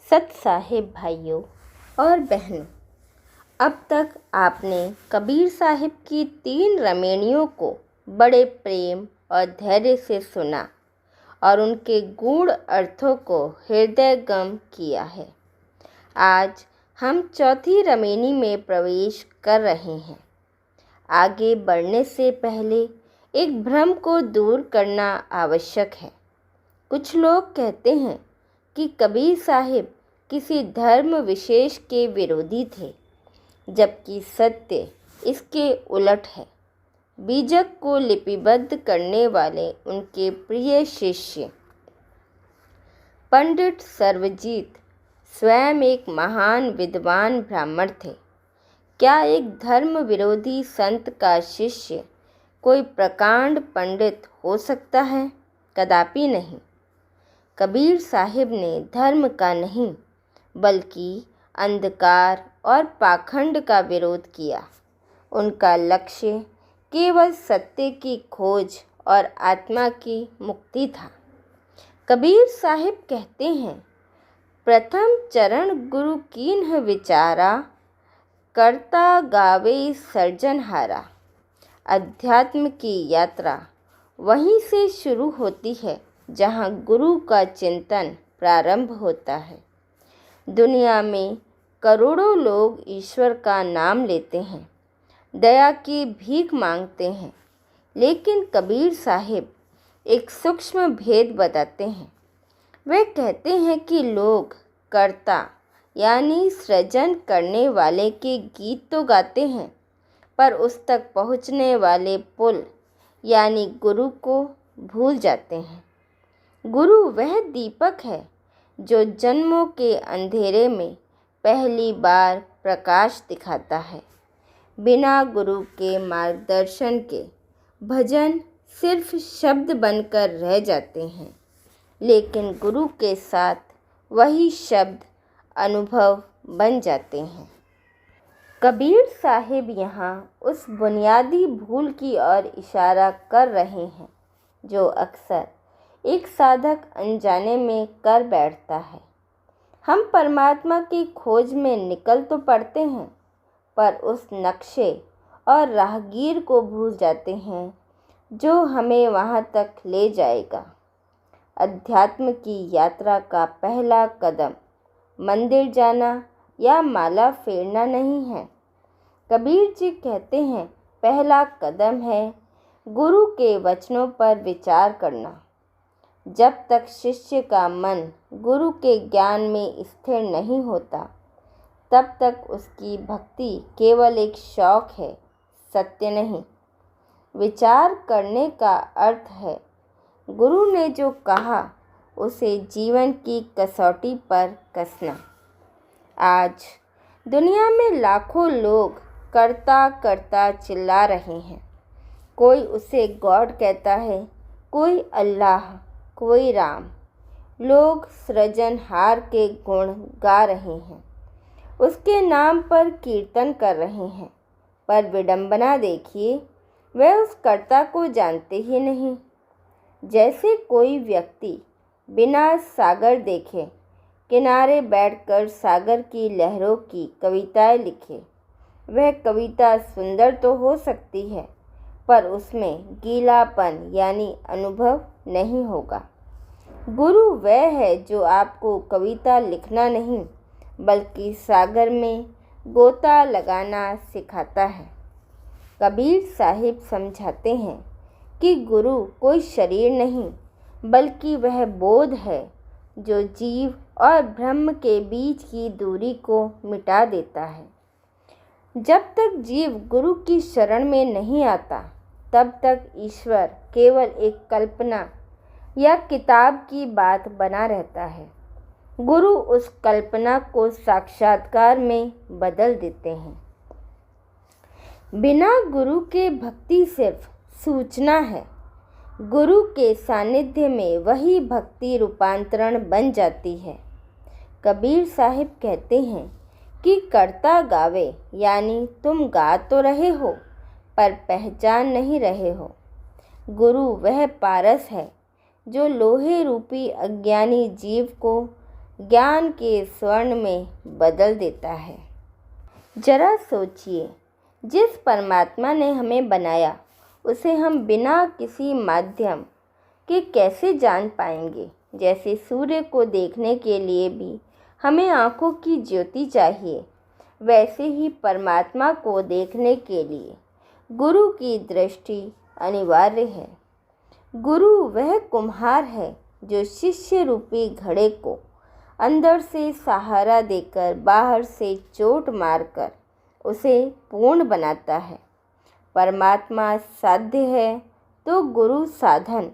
सत साहिब भाइयों और बहनों, अब तक आपने कबीर साहिब की 3 रमणियों को बड़े प्रेम और धैर्य से सुना और उनके गूढ़ अर्थों को हृदयंगम किया है। आज हम चौथी रमणी में प्रवेश कर रहे हैं। आगे बढ़ने से पहले एक भ्रम को दूर करना आवश्यक है। कुछ लोग कहते हैं कि कबीर साहिब किसी धर्म विशेष के विरोधी थे, जबकि सत्य इसके उलट है। बीजक को लिपिबद्ध करने वाले उनके प्रिय शिष्य पंडित सर्वजीत स्वयं एक महान विद्वान ब्राह्मण थे। क्या एक धर्म विरोधी संत का शिष्य कोई प्रकांड पंडित हो सकता है? कदापि नहीं। कबीर साहिब ने धर्म का नहीं बल्कि अंधकार और पाखंड का विरोध किया। उनका लक्ष्य केवल सत्य की खोज और आत्मा की मुक्ति था। कबीर साहिब कहते हैं, प्रथम चरण गुरु कीन्ह विचारा, करता गावे सर्जनहारा। अध्यात्म की यात्रा वहीं से शुरू होती है जहाँ गुरु का चिंतन प्रारंभ होता है। दुनिया में करोड़ों लोग ईश्वर का नाम लेते हैं, दया की भीख मांगते हैं, लेकिन कबीर साहिब एक सूक्ष्म भेद बताते हैं। वे कहते हैं कि लोग कर्ता यानी सृजन करने वाले के गीत तो गाते हैं, पर उस तक पहुँचने वाले पुल यानी गुरु को भूल जाते हैं। गुरु वह दीपक है जो जन्मों के अंधेरे में पहली बार प्रकाश दिखाता है। बिना गुरु के मार्गदर्शन के भजन सिर्फ शब्द बनकर रह जाते हैं, लेकिन गुरु के साथ वही शब्द अनुभव बन जाते हैं। कबीर साहिब यहाँ उस बुनियादी भूल की ओर इशारा कर रहे हैं जो अक्सर एक साधक अनजाने में कर बैठता है। हम परमात्मा की खोज में निकल तो पड़ते हैं, पर उस नक्शे और राहगीर को भूल जाते हैं जो हमें वहाँ तक ले जाएगा। अध्यात्म की यात्रा का पहला कदम मंदिर जाना या माला फेरना नहीं है। कबीर जी कहते हैं, पहला कदम है गुरु के वचनों पर विचार करना। जब तक शिष्य का मन गुरु के ज्ञान में स्थिर नहीं होता, तब तक उसकी भक्ति केवल एक शौक है, सत्य नहीं। विचार करने का अर्थ है गुरु ने जो कहा उसे जीवन की कसौटी पर कसना। आज दुनिया में लाखों लोग करता करता चिल्ला रहे हैं। कोई उसे गॉड कहता है, कोई अल्लाह, कोई राम। लोग सृजनहार के गुण गा रहे हैं, उसके नाम पर कीर्तन कर रहे हैं, पर विडंबना देखिए, वे उस कर्ता को जानते ही नहीं। जैसे कोई व्यक्ति बिना सागर देखे किनारे बैठकर सागर की लहरों की कविताएं लिखे। वह कविता सुंदर तो हो सकती है, पर उसमें गीलापन यानी अनुभव नहीं होगा। गुरु वह है जो आपको कविता लिखना नहीं बल्कि सागर में गोता लगाना सिखाता है। कबीर साहिब समझाते हैं कि गुरु कोई शरीर नहीं बल्कि वह बोध है जो जीव और ब्रह्म के बीच की दूरी को मिटा देता है। जब तक जीव गुरु की शरण में नहीं आता, तब तक ईश्वर केवल एक कल्पना या किताब की बात बना रहता है। गुरु उस कल्पना को साक्षात्कार में बदल देते हैं। बिना गुरु के भक्ति सिर्फ सूचना है। गुरु के सानिध्य में वही भक्ति रूपांतरण बन जाती है। कबीर साहिब कहते हैं कि करता गावे यानी तुम गा तो रहे हो पर पहचान नहीं रहे हो। गुरु वह पारस है जो लोहे रूपी अज्ञानी जीव को ज्ञान के स्वर्ण में बदल देता है। जरा सोचिए, जिस परमात्मा ने हमें बनाया उसे हम बिना किसी माध्यम के कैसे जान पाएंगे। जैसे सूर्य को देखने के लिए भी हमें आँखों की ज्योति चाहिए, वैसे ही परमात्मा को देखने के लिए गुरु की दृष्टि अनिवार्य है। गुरु वह कुम्हार है जो शिष्य रूपी घड़े को अंदर से सहारा देकर बाहर से चोट मारकर उसे पूर्ण बनाता है। परमात्मा साध्य है तो गुरु साधन।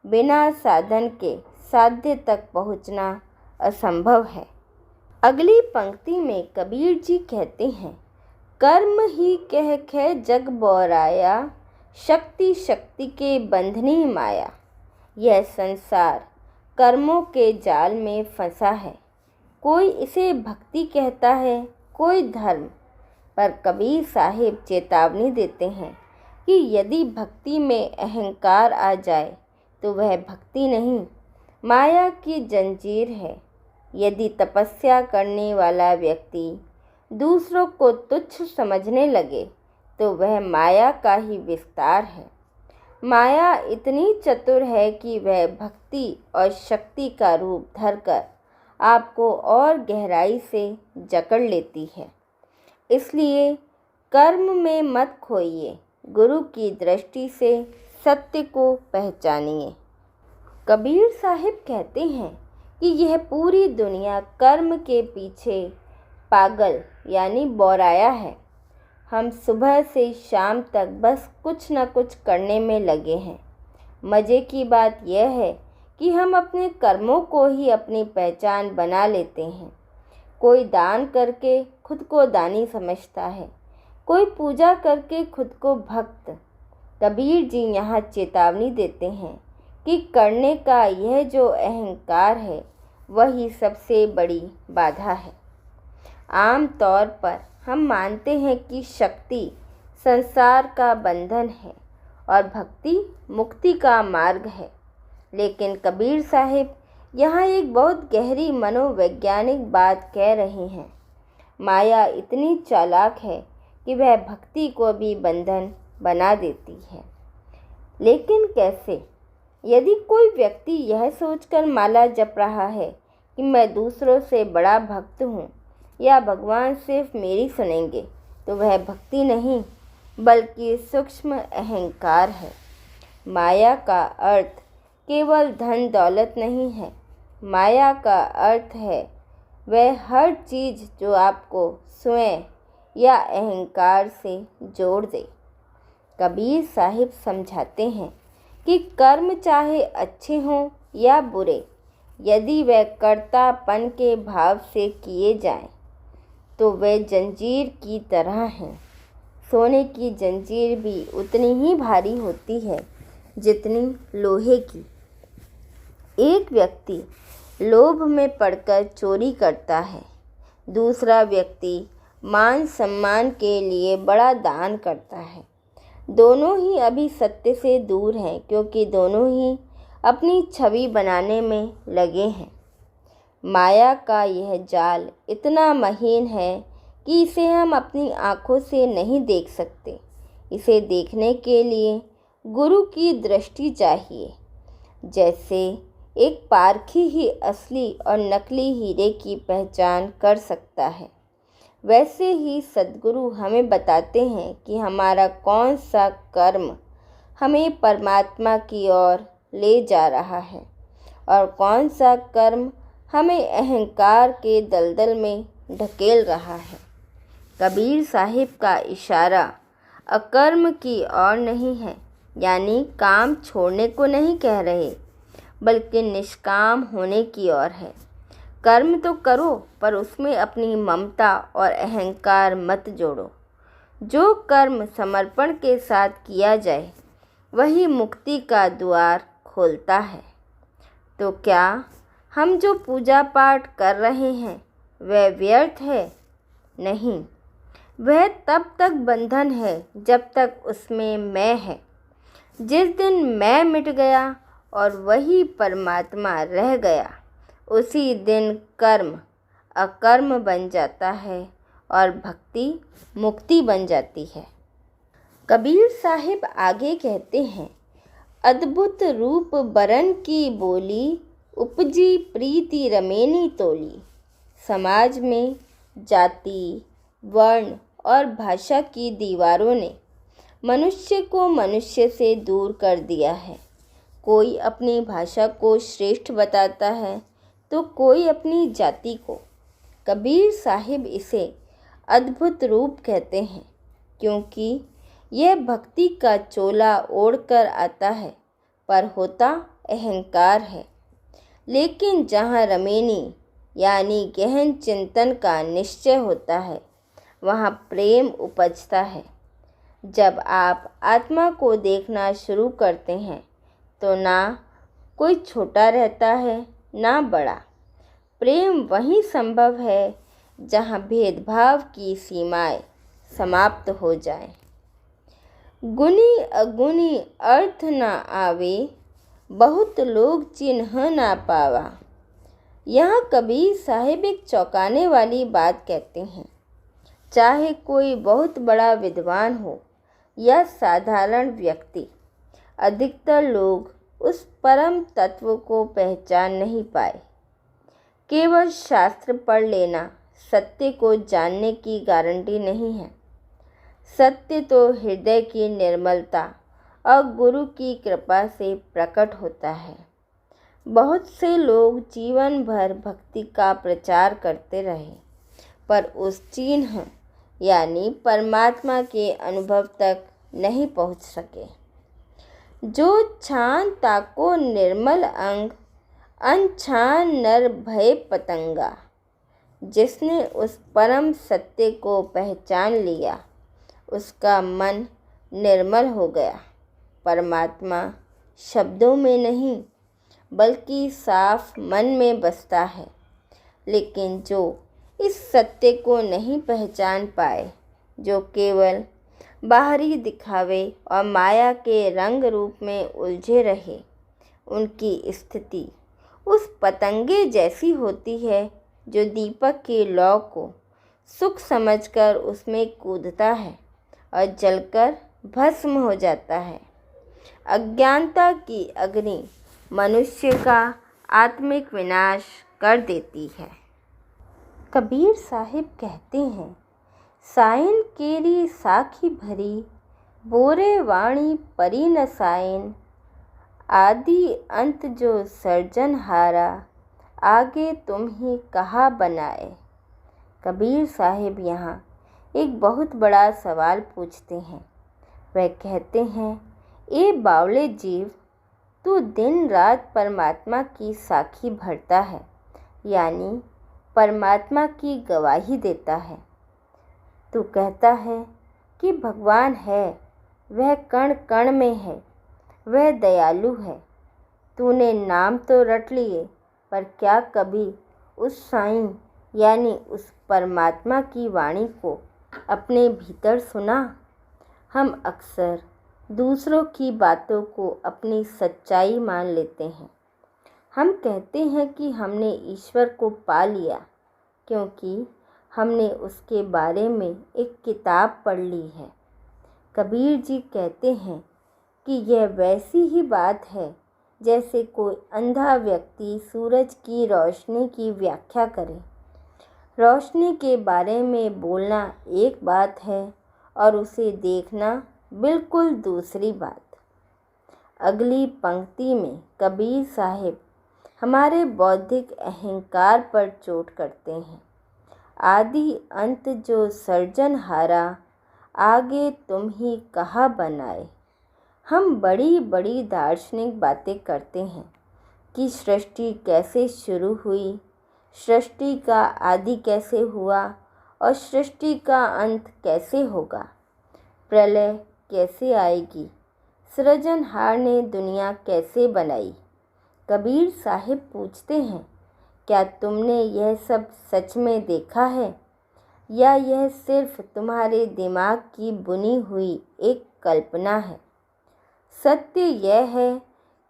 बिना साधन के साध्य तक पहुँचना असंभव है। अगली पंक्ति में कबीर जी कहते हैं, कर्म ही कह खे जग बोराया, शक्ति शक्ति के बंधनी माया। यह संसार कर्मों के जाल में फंसा है। कोई इसे भक्ति कहता है, कोई धर्म। पर कबीर साहिब चेतावनी देते हैं कि यदि भक्ति में अहंकार आ जाए तो वह भक्ति नहीं, माया की जंजीर है। यदि तपस्या करने वाला व्यक्ति दूसरों को तुच्छ समझने लगे तो वह माया का ही विस्तार है। माया इतनी चतुर है कि वह भक्ति और शक्ति का रूप धरकर आपको और गहराई से जकड़ लेती है। इसलिए कर्म में मत खोइए, गुरु की दृष्टि से सत्य को पहचानिए। कबीर साहिब कहते हैं कि यह पूरी दुनिया कर्म के पीछे पागल यानी बोराया है। हम सुबह से शाम तक बस कुछ न कुछ करने में लगे हैं। मज़े की बात यह है कि हम अपने कर्मों को ही अपनी पहचान बना लेते हैं। कोई दान करके खुद को दानी समझता है, कोई पूजा करके खुद को भक्त। कबीर जी यहाँ चेतावनी देते हैं कि करने का यह जो अहंकार है वही सबसे बड़ी बाधा है। आम तौर पर हम मानते हैं कि शक्ति संसार का बंधन है और भक्ति मुक्ति का मार्ग है। लेकिन कबीर साहिब यहाँ एक बहुत गहरी मनोवैज्ञानिक बात कह रहे हैं। माया इतनी चालाक है कि वह भक्ति को भी बंधन बना देती है। लेकिन कैसे? यदि कोई व्यक्ति यह सोचकर माला जप रहा है कि मैं दूसरों से बड़ा भक्त हूँ या भगवान सिर्फ मेरी सुनेंगे, तो वह भक्ति नहीं बल्कि सूक्ष्म अहंकार है। माया का अर्थ केवल धन दौलत नहीं है। माया का अर्थ है वह हर चीज़ जो आपको स्वयं या अहंकार से जोड़ दे। कबीर साहिब समझाते हैं कि कर्म चाहे अच्छे हों या बुरे, यदि वह कर्तापन के भाव से किए जाएं, तो वे जंजीर की तरह हैं। सोने की जंजीर भी उतनी ही भारी होती है जितनी लोहे की। एक व्यक्ति लोभ में पड़कर चोरी करता है, दूसरा व्यक्ति मान सम्मान के लिए बड़ा दान करता है। दोनों ही अभी सत्य से दूर हैं, क्योंकि दोनों ही अपनी छवि बनाने में लगे हैं। माया का यह जाल इतना महीन है कि इसे हम अपनी आँखों से नहीं देख सकते। इसे देखने के लिए गुरु की दृष्टि चाहिए। जैसे एक पारखी ही असली और नकली हीरे की पहचान कर सकता है, वैसे ही सद्गुरु हमें बताते हैं कि हमारा कौन सा कर्म हमें परमात्मा की ओर ले जा रहा है और कौन सा कर्म हमें अहंकार के दलदल में ढकेल रहा है। कबीर साहिब का इशारा अकर्म की ओर नहीं है, यानी काम छोड़ने को नहीं कह रहे, बल्कि निष्काम होने की ओर है। कर्म तो करो, पर उसमें अपनी ममता और अहंकार मत जोड़ो। जो कर्म समर्पण के साथ किया जाए वही मुक्ति का द्वार खोलता है। तो क्या हम जो पूजा पाठ कर रहे हैं वह व्यर्थ है? नहीं, वह तब तक बंधन है जब तक उसमें मैं है। जिस दिन मैं मिट गया और वही परमात्मा रह गया, उसी दिन कर्म अकर्म बन जाता है और भक्ति मुक्ति बन जाती है। कबीर साहिब आगे कहते हैं, अद्भुत रूप बरन की बोली, उपजी प्रीति रमेनी तोली। समाज में जाति, वर्ण और भाषा की दीवारों ने मनुष्य को मनुष्य से दूर कर दिया है। कोई अपनी भाषा को श्रेष्ठ बताता है तो कोई अपनी जाति को। कबीर साहिब इसे अद्भुत रूप कहते हैं क्योंकि यह भक्ति का चोला ओढ़कर आता है, पर होता अहंकार है। लेकिन जहाँ रमेनी यानी गहन चिंतन का निश्चय होता है, वहाँ प्रेम उपजता है। जब आप आत्मा को देखना शुरू करते हैं तो ना कोई छोटा रहता है ना बड़ा। प्रेम वहीं संभव है जहाँ भेदभाव की सीमाएं समाप्त हो जाएं। गुनी अगुनी अर्थ न आवे, बहुत लोग चिन्ह ना पावा। यहाँ कबीर साहिब एक चौंकाने वाली बात कहते हैं। चाहे कोई बहुत बड़ा विद्वान हो या साधारण व्यक्ति, अधिकतर लोग उस परम तत्व को पहचान नहीं पाए। केवल शास्त्र पढ़ लेना सत्य को जानने की गारंटी नहीं है। सत्य तो हृदय की निर्मलता और गुरु की कृपा से प्रकट होता है। बहुत से लोग जीवन भर भक्ति का प्रचार करते रहे, पर उस चिन्ह यानी परमात्मा के अनुभव तक नहीं पहुंच सके। जो छान ताको निर्मल अंग, अनछान नर भय पतंगा। जिसने उस परम सत्य को पहचान लिया, उसका मन निर्मल हो गया। परमात्मा शब्दों में नहीं बल्कि साफ मन में बसता है। लेकिन जो इस सत्य को नहीं पहचान पाए, जो केवल बाहरी दिखावे और माया के रंग रूप में उलझे रहे, उनकी स्थिति उस पतंगे जैसी होती है जो दीपक की लौ को सुख समझकर उसमें कूदता है और जलकर भस्म हो जाता है। अज्ञानता की अग्नि मनुष्य का आत्मिक विनाश कर देती है। कबीर साहिब कहते हैं, साइन केरी साखी भरी, बोरे वाणी परी न साइन। आदि अंत जो सर्जनहारा, आगे तुम ही कहा बनाए। कबीर साहिब यहाँ एक बहुत बड़ा सवाल पूछते हैं। वह कहते हैं, ए बावले जीव, तू दिन रात परमात्मा की साखी भरता है, यानी परमात्मा की गवाही देता है। तू कहता है कि भगवान है, वह कण कण में है, वह दयालु है। तूने नाम तो रट लिए, पर क्या कभी उस साईं यानी उस परमात्मा की वाणी को अपने भीतर सुना? हम अक्सर दूसरों की बातों को अपनी सच्चाई मान लेते हैं। हम कहते हैं कि हमने ईश्वर को पा लिया क्योंकि हमने उसके बारे में एक किताब पढ़ ली है। कबीर जी कहते हैं कि यह वैसी ही बात है जैसे कोई अंधा व्यक्ति सूरज की रोशनी की व्याख्या करे। रोशनी के बारे में बोलना एक बात है और उसे देखना बिल्कुल दूसरी बात। अगली पंक्ति में कबीर साहिब हमारे बौद्धिक अहंकार पर चोट करते हैं। आदि अंत जो सर्जनहारा, आगे तुम ही कहा बनाए। हम बड़ी बड़ी दार्शनिक बातें करते हैं कि सृष्टि कैसे शुरू हुई, सृष्टि का आदि कैसे हुआ और सृष्टि का अंत कैसे होगा, प्रलय कैसे आएगी, सृजनहार ने दुनिया कैसे बनाई। कबीर साहिब पूछते हैं, क्या तुमने यह सब सच में देखा है या यह सिर्फ तुम्हारे दिमाग की बुनी हुई एक कल्पना है? सत्य यह है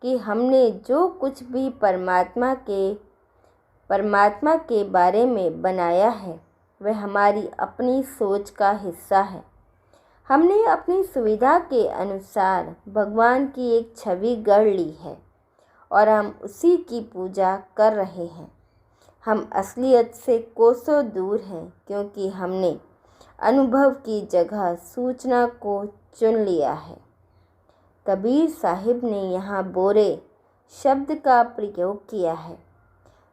कि हमने जो कुछ भी परमात्मा के परमात्मा के बारे में बनाया है वह हमारी अपनी सोच का हिस्सा है। हमने अपनी सुविधा के अनुसार भगवान की एक छवि गढ़ ली है और हम उसी की पूजा कर रहे हैं। हम असलियत से कोसों दूर हैं क्योंकि हमने अनुभव की जगह सूचना को चुन लिया है। कबीर साहिब ने यहाँ बोरे शब्द का प्रयोग किया है।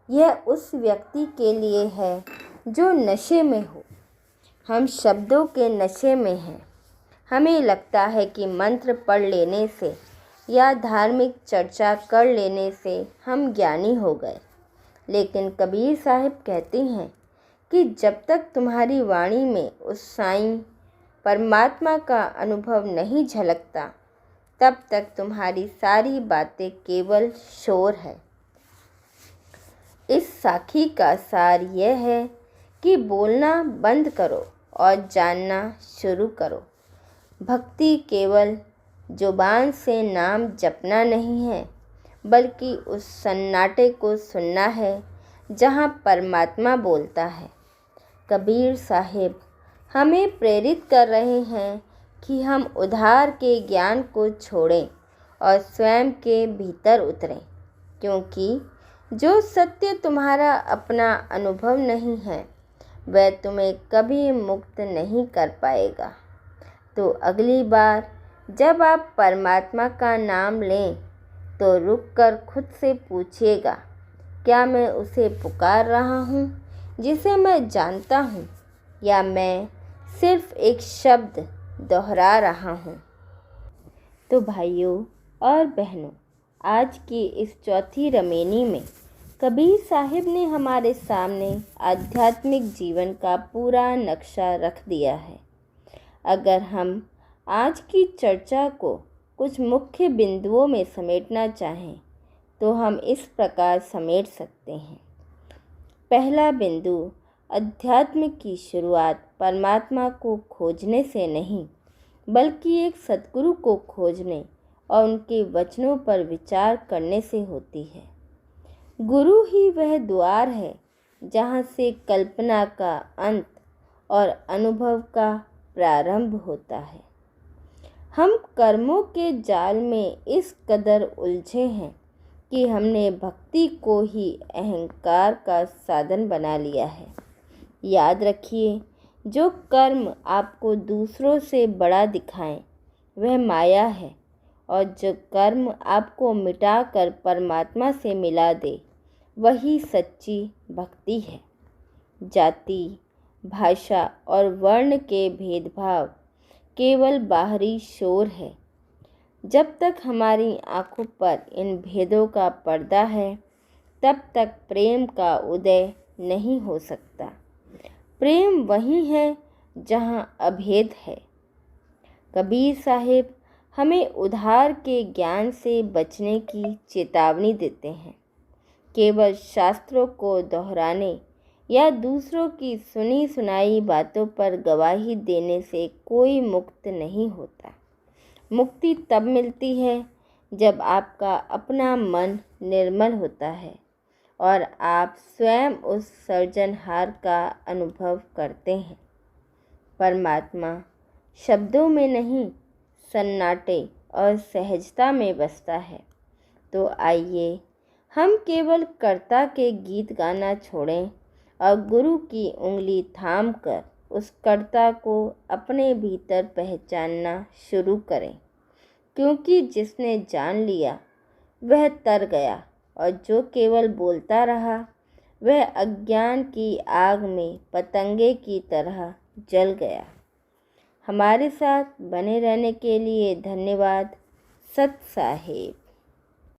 यह उस व्यक्ति के लिए है जो नशे में हो। हम शब्दों के नशे में हैं। हमें लगता है कि मंत्र पढ़ लेने से या धार्मिक चर्चा कर लेने से हम ज्ञानी हो गए, लेकिन कबीर साहिब कहते हैं कि जब तक तुम्हारी वाणी में उस साईं परमात्मा का अनुभव नहीं झलकता तब तक तुम्हारी सारी बातें केवल शोर है। इस साखी का सार यह है कि बोलना बंद करो और जानना शुरू करो। भक्ति केवल जुबान से नाम जपना नहीं है, बल्कि उस सन्नाटे को सुनना है जहाँ परमात्मा बोलता है। कबीर साहिब हमें प्रेरित कर रहे हैं कि हम उधार के ज्ञान को छोड़ें और स्वयं के भीतर उतरें, क्योंकि जो सत्य तुम्हारा अपना अनुभव नहीं है वह तुम्हें कभी मुक्त नहीं कर पाएगा। तो अगली बार जब आप परमात्मा का नाम लें तो रुककर खुद से पूछिएगा, क्या मैं उसे पुकार रहा हूँ जिसे मैं जानता हूँ, या मैं सिर्फ एक शब्द दोहरा रहा हूँ। तो भाइयों और बहनों, आज की इस चौथी रमेनी में कबीर साहिब ने हमारे सामने आध्यात्मिक जीवन का पूरा नक्शा रख दिया है। अगर हम आज की चर्चा को कुछ मुख्य बिंदुओं में समेटना चाहें तो हम इस प्रकार समेट सकते हैं। पहला बिंदु, अध्यात्म की शुरुआत परमात्मा को खोजने से नहीं बल्कि एक सद्गुरु को खोजने और उनके वचनों पर विचार करने से होती है। गुरु ही वह द्वार है जहाँ से कल्पना का अंत और अनुभव का प्रारंभ होता है। हम कर्मों के जाल में इस कदर उलझे हैं कि हमने भक्ति को ही अहंकार का साधन बना लिया है। याद रखिए, जो कर्म आपको दूसरों से बड़ा दिखाएं वह माया है, और जो कर्म आपको मिटाकर परमात्मा से मिला दे वही सच्ची भक्ति है। जाति, भाषा और वर्ण के भेदभाव केवल बाहरी शोर है। जब तक हमारी आँखों पर इन भेदों का पर्दा है तब तक प्रेम का उदय नहीं हो सकता। प्रेम वही है जहाँ अभेद है। कबीर साहिब हमें उधार के ज्ञान से बचने की चेतावनी देते हैं। केवल शास्त्रों को दोहराने या दूसरों की सुनी सुनाई बातों पर गवाही देने से कोई मुक्त नहीं होता। मुक्ति तब मिलती है जब आपका अपना मन निर्मल होता है और आप स्वयं उस सृजनहार का अनुभव करते हैं। परमात्मा शब्दों में नहीं, सन्नाटे और सहजता में बसता है। तो आइए हम केवल कर्ता के गीत गाना छोड़ें और गुरु की उंगली थामकर उस कर्ता को अपने भीतर पहचानना शुरू करें, क्योंकि जिसने जान लिया वह तर गया और जो केवल बोलता रहा वह अज्ञान की आग में पतंगे की तरह जल गया। हमारे साथ बने रहने के लिए धन्यवाद। सत साहिब।